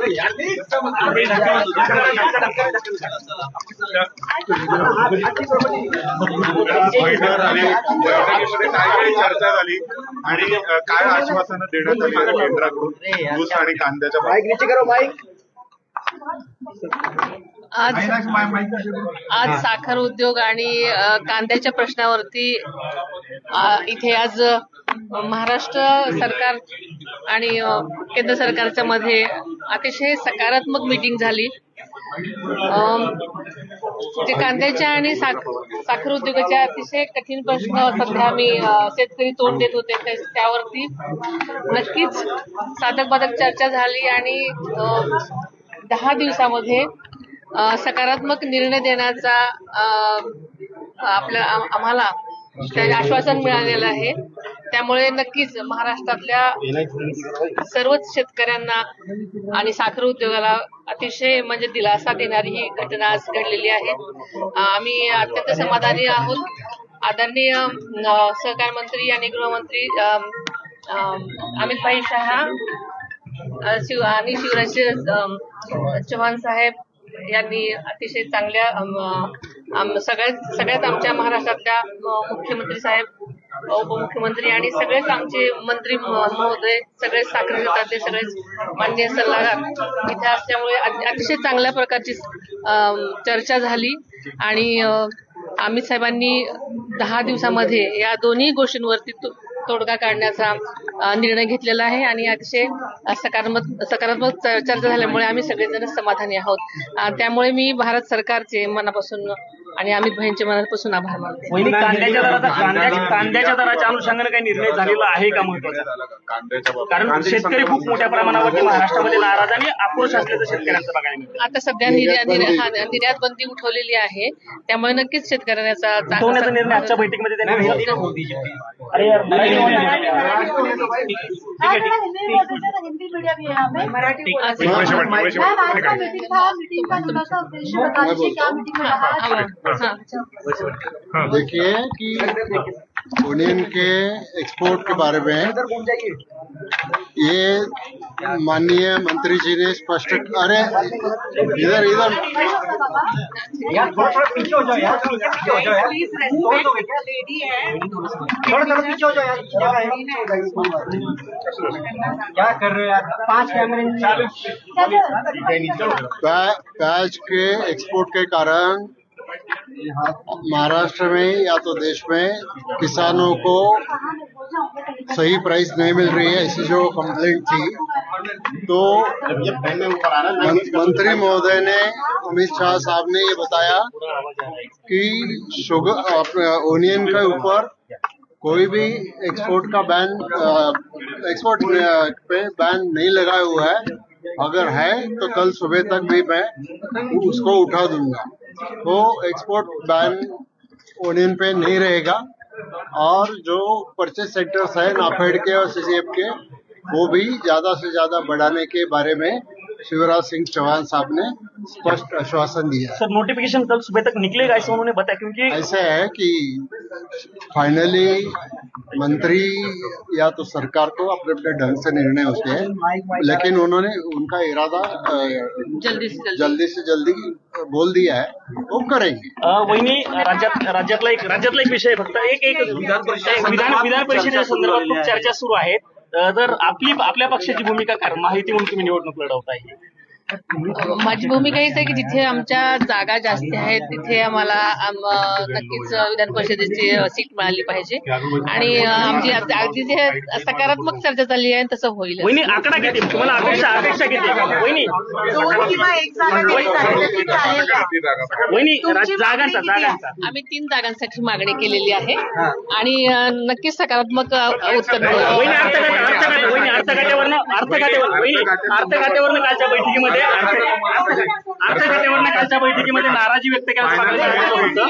काय चर्चा झाली आणि काय आश्वासनं देण्यात आली केंद्राकडून ऊस आणि कांद्याच्या आज साखर उद्योग आणि कांद्याच्या प्रश्नावरती इथे आज महाराष्ट्र सरकार आणि केंद्र सरकारच्या मध्ये अतिशय सकारात्मक मीटिंग झाली. जे कांद्याच्या आणि साखर उद्योगाच्या अतिशय कठीण प्रश्न सध्या मी शेतकरी तोंड देत होते त्यावरती नक्कीच साधक बाधक चर्चा झाली आणि 10 दिवसामध्ये सकारात्मक निर्णय देण्याचा आम्हाला आश्वासन मिळालेलं आहे. त्यामुळे नक्कीच महाराष्ट्रातल्या सर्वच शेतकऱ्यांना आणि साखर उद्योगाला अतिशय म्हणजे दिलासा देणारी ही घटना आज घडलेली आहे. आम्ही अत्यंत समाधानी आहोत. आदरणीय सहकार मंत्री आणि गृहमंत्री अमित भाई शहा आणि शिवराज चव्हाण साहेब यांनी अतिशय चांगल्या सगळ्यात आमच्या महाराष्ट्रातल्या मुख्यमंत्री साहेब, उपमुख्यमंत्री आणि सगळेच आमचे मंत्री महोदय, सगळे साखर खात्यातले सगळेच मान्य सल्लागार इथे असल्यामुळे अतिशय चांगल्या प्रकारची चर्चा झाली आणि अमित साहेबांनी 10 दिवसामध्ये या दोन्ही गोष्टींवरती तोडगा काढण्याचा निर्णय घेतलेला आहे आणि अतिशय सकारात्मक चर्चा झाल्यामुळे आम्ही सगळेजण समाधानी आहोत. त्यामुळे मी भारत सरकारचे मनापासून आणि अमित भाईंचे मनापासून आभार मानते. कांद्याच्या दराच्या अनुषंगाने काही निर्णय झालेला आहे का महत्वाचा? कारण शेतकरी खूप मोठ्या प्रमाणावरती महाराष्ट्रामध्ये नाराज आणि आक्रोश असल्याचं शेतकऱ्यांचं बघायला मिळतं. आता सध्या निर्यात बंदी उठवलेली आहे, त्यामुळे नक्कीच शेतकऱ्यांचा उठवण्याचा निर्णय आजच्या बैठकीमध्ये त्यांनी देखिए कि ओनियन के एक्सपोर्ट के बारे में ये माननीय मंत्री जी ने स्पष्ट अरे इधर पीछे हो जाओ यार, क्या कर रहे हो यार, 5 कैमरे प्याज के एक्सपोर्ट के कारण महाराष्ट्र में या तो देश में किसानों को सही प्राइस नहीं मिल रही है, ऐसी जो कंप्लेंट थी तो मंत्री महोदय ने, अमित शाह साहब ने ये बताया कि शुगर ओनियन के ऊपर कोई भी एक्सपोर्ट का एक्सपोर्ट पे बैन नहीं लगाया हुआ है. अगर है तो कल सुबह तक भी मैं उसको उठा दूंगा. तो एक्सपोर्ट बैन ओनियन पे नहीं रहेगा और जो परचेज सेक्टर्स है नाफेड के और सीसीएफ के वो भी ज्यादा से ज्यादा बढ़ाने के बारे में शिवराज सिंह चौहान साहब ने स्पष्ट आश्वासन दिया. सर नोटिफिकेशन कल सुबह तक निकलेगा ऐसा उन्होंने बताया, क्योंकि ऐसा है कि फाइनली मंत्री या तो सरकार को अपने अपने ढंग से निर्णय होते हैं, लेकिन उन्होंने उनका इरादा जल्दी से जल्दी बोल दिया है, वो करेंगे. वहिनी राज्यातला एक विषय फक्त एक विधान परिषदेच्या संदर्भात खूप चर्चा सुरू आहेत. तर आपल्या पक्षाची भूमिका काय, माहिती म्हणून तुम्ही निवडणूक लढवताय? माझी भूमिका हीच आहे की जिथे आमच्या जागा जास्त आहेत तिथे आम्हाला नक्कीच विधान परिषदेची सीट मिळाली पाहिजे आणि आमची अगदी जे सकारात्मक चर्चा चालली आहे तसं होईल. वहिनी आकडा किती, तुम्हाला अपेक्षा किती वहिनी? जागांचा आम्ही 3 जागांसाठी मागणी केलेली आहे आणि नक्कीच सकारात्मक उत्तर मिळेल. अर्थखात्यावरनं कालच्या बैठकीमध्ये कालच्या बैठकीमध्ये नाराजी व्यक्त केल्याचं होतं.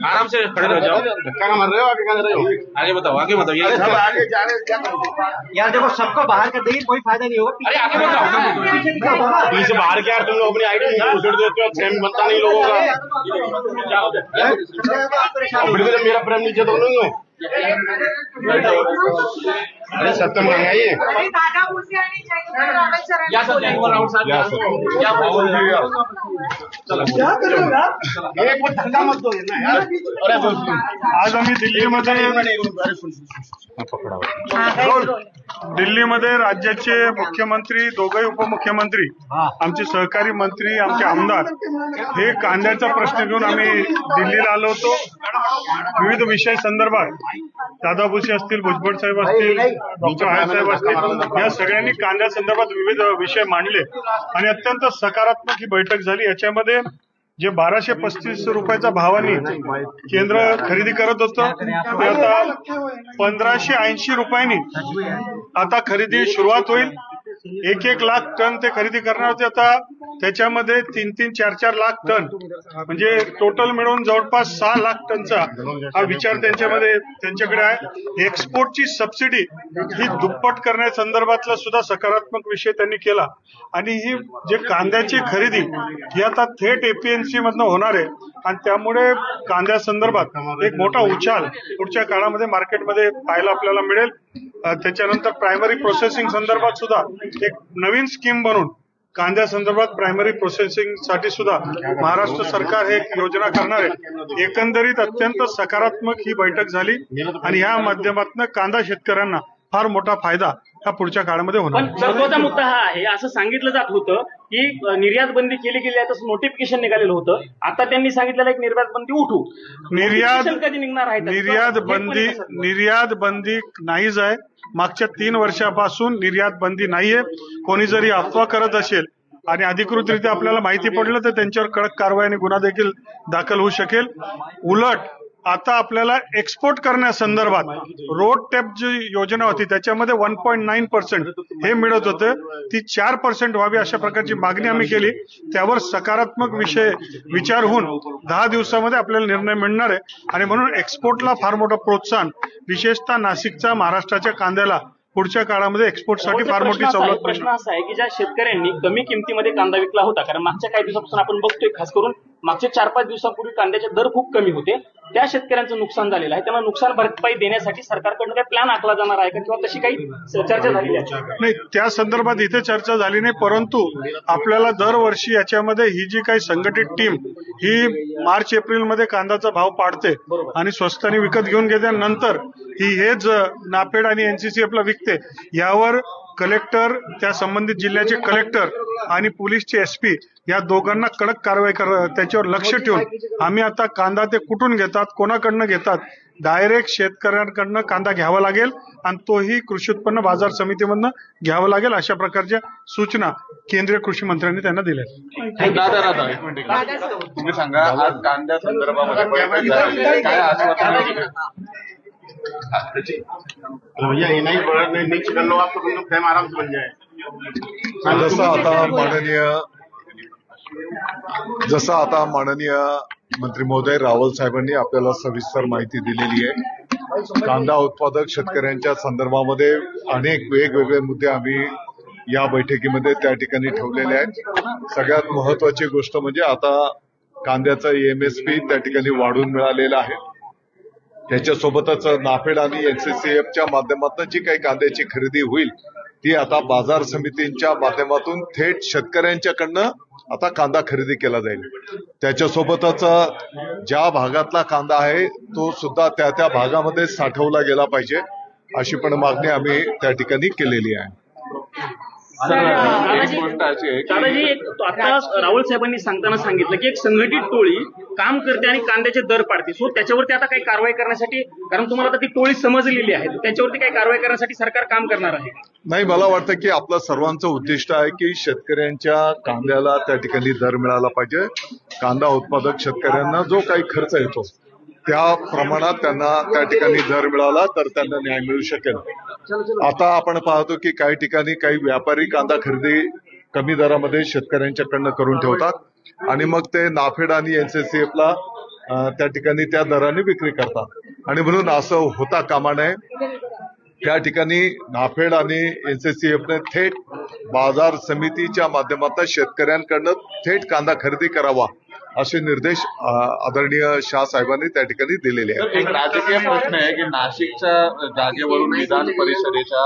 आराम से खड़े रह जाओ, धक्का ना मार रहे हो, आगे कहाँ रहे हो? आगे बताओ ये सब आगे जा रहे हैं, क्या यार देखो सबको बाहर कर देंगे कोई फायदा नहीं होगा। अरे आगे बताओ, पीछे बाहर क्या तुम लोग अपनी आईडी उछल देते हो, प्रेम बनता नहीं लोगों का। फिर तो मेरा प्रेम नीचे तो नहीं हो। अरे सत्तर महंगाई है। या सर एक बार धक्का मत दो ना यार। आज आम्ही दिल्लीमध्ये राज्याचे मुख्यमंत्री, दोघंही उपमुख्यमंत्री, आमचे सहकारी मंत्री, आमचे आमदार हे कांद्याचा प्रश्न घेऊन आम्ही दिल्लीला आलो होतो. विविध विषय संदर्भात दादा भुसे असतील, भुजबळ साहेब असतील, डॉक्टर आयर साहेब असतील, या सगळ्यांनी कांद्या संदर्भात विविध विषय मांडले आणि अत्यंत सकारात्मक ही बैठक झाली. याच्यामध्ये जे 1235 रुपयाचा भावाने केंद्र खरेदी करत होतं ते आता 1580 रुपयांनी आता खरेदी सुरुवात होईल. 1 लाख टन ते खरेदी करणार होते. आता त्याच्यामध्ये 3 4 4 लाख टन म्हणजे टोटल मिळून जवळपास 6 लाख टनचा हा विचार त्यांच्याकडे आहे. एक्सपोर्टची सबसिडी ही दुप्पट करण्यासंदर्भातला सुद्धा सकारात्मक विषय त्यांनी केला आणि ही जे कांद्याची खरेदी ही आता थेट एपीएमसी मधनं होणार आहे आणि त्यामुळे कांद्या संदर्भात एक मोठा उछाल पुढच्या काळामध्ये मार्केटमध्ये पाहायला आपल्याला मिळेल. त्याच्यानंतर प्रायमरी प्रोसेसिंग संदर्भात सुद्धा एक नवीन स्कीम बनवून कांद्या संदर्भात प्रायमरी प्रोसेसिंग साठी सुद्धा महाराष्ट्र सरकार हे एक योजना करणार आहे. एकंदरीत अत्यंत सकारात्मक ही बैठक झाली आणि या माध्यमातून कांदा शेतकऱ्यांना फार मोठा फायदा हा पुढच्या काळामध्ये होणार. पण महत्वाचा मुद्दा हा आहे, असं सांगितलं जात होतं की निर्यात बंदी केली गेली आहे, तसं नोटिफिकेशन निघालेलं होतं. आता त्यांनी सांगितलेलं एक निर्यात बंदी उठू. कधी निघणार आहे? निर्यात बंदी नाहीच आहे. मागच्या 3 वर्षापासून निर्यात बंदी नाहीये. कोणी जरी अफवा करत असेल आणि अधिकृतरित्या आपल्याला माहिती पडलं तर त्यांच्यावर कडक कारवाई आणि गुन्हा देखील दाखल होऊ शकेल. उलट आता आपल्याला एक्सपोर्ट करण्यासंदर्भात रोड टॅप जी योजना होती त्याच्यामध्ये 1.9% हे मिळत होतं, ती 4% व्हावी अशा प्रकारची मागणी आम्ही केली. त्यावर सकारात्मक विचार होऊन 10 दिवसामध्ये आपल्याला निर्णय मिळणार आहे आणि म्हणून एक्सपोर्टला फार मोठं प्रोत्साहन, विशेषतः नाशिकच्या महाराष्ट्राच्या कांद्याला पुढच्या काळामध्ये एक्सपोर्टसाठी फार मोठी सवलत. प्रश्न असा आहे की ज्या शेतकऱ्यांनी कमी किमतीमध्ये कांदा विकला होता, कारण मागच्या काही दिवसापासून आपण बघतोय, खास करून मागच्या 4-5 दिवसापूर्वी कांद्याचे दर खूप कमी होते, त्या शेतकऱ्यांचं नुकसान झालेलं आहे. त्यांना नुकसान भरपाई देण्यासाठी सरकारकडून काही प्लॅन आखला जाणार आहे का किंवा तशी काही चर्चा झालेली आहे? नाही, त्या संदर्भात इथे चर्चा झाली नाही, परंतु आपल्याला दरवर्षी याच्यामध्ये ही जी काही संघटित टीम ही मार्च एप्रिल मध्ये कांद्याचा भाव पाडते आणि स्वस्ताने विकत घेऊन घेते, नंतर ही हेच नाफेड आणि एनसीसीएफला विकते. यावर कलेक्टर, त्या संबंधित जिल्ह्याचे कलेक्टर आणि पोलीसचे एसपी या दोघांना कडक कारवाई त्याच्यावर लक्ष ठेवून आम्ही आता कांदा ते कुठून घेतात, कोणाकडनं घेतात, डायरेक्ट शेतकऱ्यांकडनं कांदा घ्यावा लागेल आणि तोही कृषी उत्पन्न बाजार समितीमधनं घ्यावा लागेल, अशा प्रकारच्या सूचना केंद्रीय कृषी मंत्र्यांनी त्यांना दिल्या. तुम्ही सांगा, आज कांद्या संदर्भामध्ये काय आश्वासन? भैया ये नहीं कर लो आप, तो हम लोग टाइम आराम से बन जाए. जसं आता माननीय मंत्री महोदय रावल साहेबांनी आपल्याला सविस्तर माहिती दिलेली आहे. कांदा उत्पादक शेतकऱ्यांच्या संदर्भामध्ये अनेक वेगवेगळे मुद्दे आम्ही या बैठकीमध्ये त्या ठिकाणी ठेवलेले आहेत. सगळ्यात महत्वाची गोष्ट म्हणजे आता कांद्याचा एमएसपी त्या ठिकाणी वाढून मिळालेला आहे. त्याच्यासोबतच नाफेड आणि एनसीसीएफच्या माध्यमातून जी काही कांद्याची खरेदी होईल ती आता बाजार समितींच्या माध्यमातून थेट शेतकऱ्यांच्याकडनं आता कांदा खरेदी केला जाईल. त्याच्यासोबतच ज्या भागातला कांदा आहे तो सुद्धा त्या भागामध्ये साठवला गेला पाहिजे, अशी पण मागणी आम्ही त्या ठिकाणी केलेली आहे. दादाजी, आता राहुल साहेबांनी सांगताना सांगितलं की एक संघटित टोळी काम करते आणि कांद्याचे दर पाडते, सो त्याच्यावरती आता काही कारवाई करण्यासाठी, कारण तुम्हाला आता ती टोळी समजलेली आहे, त्याच्यावरती काही कारवाई करण्यासाठी सरकार काम करणार आहे? नाही, मला वाटतं की आपलं सर्वांचं उद्दिष्ट आहे की शेतकऱ्यांच्या कांद्याला त्या ठिकाणी दर मिळाला पाहिजे. कांदा उत्पादक शेतकऱ्यांना जो काही खर्च येतो त्या प्रमाणात त्यांना त्या ठिकाणी दर मिळाला तर त्यांना न्याय मिळू शकेल. आता आपण पाहतो की काही ठिकाणी काही व्यापारी कांदा खरेदी कमी दरामध्ये शेतकऱ्यांच्याकडनं करून ठेवतात. आणि मग ते नाफेड आणि NCCF त्या ठिकाणी त्या दराने विक्री करतात आणि म्हणून असं होता कामा नये। त्या ठिकाणी नाफेड आणि NCCF ने थेट बाजार समितीच्या माध्यमातून शेतकऱ्यांकडनं थेट कांदा खरेदी करावा असे निर्देश आदरणीय शाह साहेबांनी त्या ठिकाणी दिलेले आहेत। एक राजकीय प्रश्न आहे की नाशिकच्या जागेवरून विधान परिषदेच्या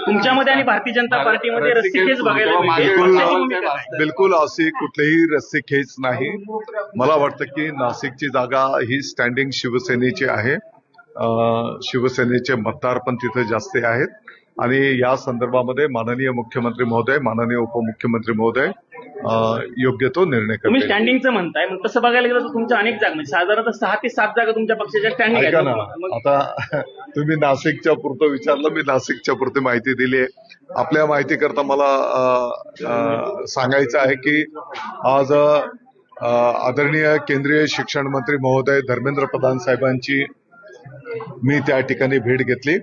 तुमच्यामध्ये आणि भारतीय जनता पार्टीमध्ये रस्सीखेच बघायला मिळते। बिलकुल अशी कुठलीही रस्सीखेच नाही। मला वाटतं की नाशिकची जागा ही स्टँडिंग शिवसेनेची आहे। शिवसेनेचे मतदार पण तिथे जास्त आहेत आणि या संदर्भामध्ये माननीय मुख्यमंत्री महोदय, माननीय उपमुख्यमंत्री महोदय योग्य तो निर्णय तुम्ही करतील। स्टँडिंगचं म्हणताय, मग तसं बघायला गेलं तर तुमच्या अनेक जागा म्हणजे साधारणतः 6 ते 7 जागा तुमच्या पक्षाच्या स्टँडिंग ऐका ना, आहेत। आता तुम्ही नाशिकच्या पुरतं विचारलं, मी नाशिकच्या पुरती माहिती दिली आहे। आपल्या माहिती करता मला सांगायचं आहे की आज आदरणीय केंद्रीय शिक्षण मंत्री महोदय धर्मेंद्र प्रधान साहेबांची मी त्या ठिकाणी भेट घेतली।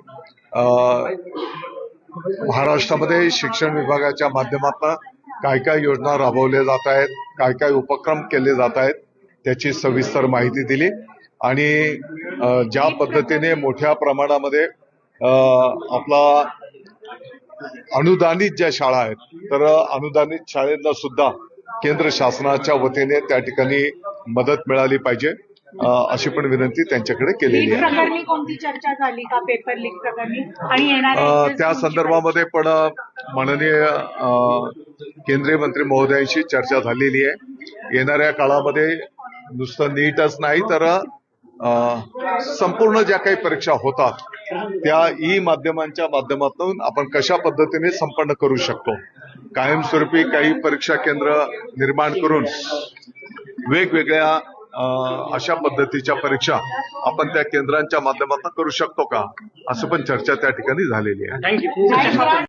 महाराष्ट्रामध्ये शिक्षण विभागाच्या माध्यमातून काय काय योजना राबवल्या जात आहेत, काय काय उपक्रम केले जात आहेत त्याची सविस्तर माहिती दिली आणि ज्या पद्धतीने मोठ्या प्रमाणामध्ये आपला अनुदानित ज्या शाळा आहेत तर अनुदानित शाळेंना सुद्धा केंद्र शासनाच्या वतीने त्या ठिकाणी मदत मिळाली पाहिजे अशी पण विनंती त्यांच्याकडे केलेली आहे। प्रकरणी कोणती चर्चा झाली का, पेपर लीक प्रकरणी आणि येणाऱ्या त्या संदर्भामध्ये पण माननीय केंद्रीय मंत्री महोदयांशी चर्चा झालेली आहे। येणाऱ्या काळामध्ये नुसतं नीटच नाही तर संपूर्ण ज्या काही परीक्षा होतात त्या माध्यमांच्या माध्यमातून आपण कशा पद्धतीने संपन्न करू शकतो, कायमस्वरूपी काही परीक्षा केंद्र निर्माण करून वेगवेगळ्या अशा पद्धतीच्या परीक्षा आपण त्या केंद्रांच्या माध्यमातून करू शकतो का, असं पण चर्चा त्या ठिकाणी झालेली आहे। थँक्यू।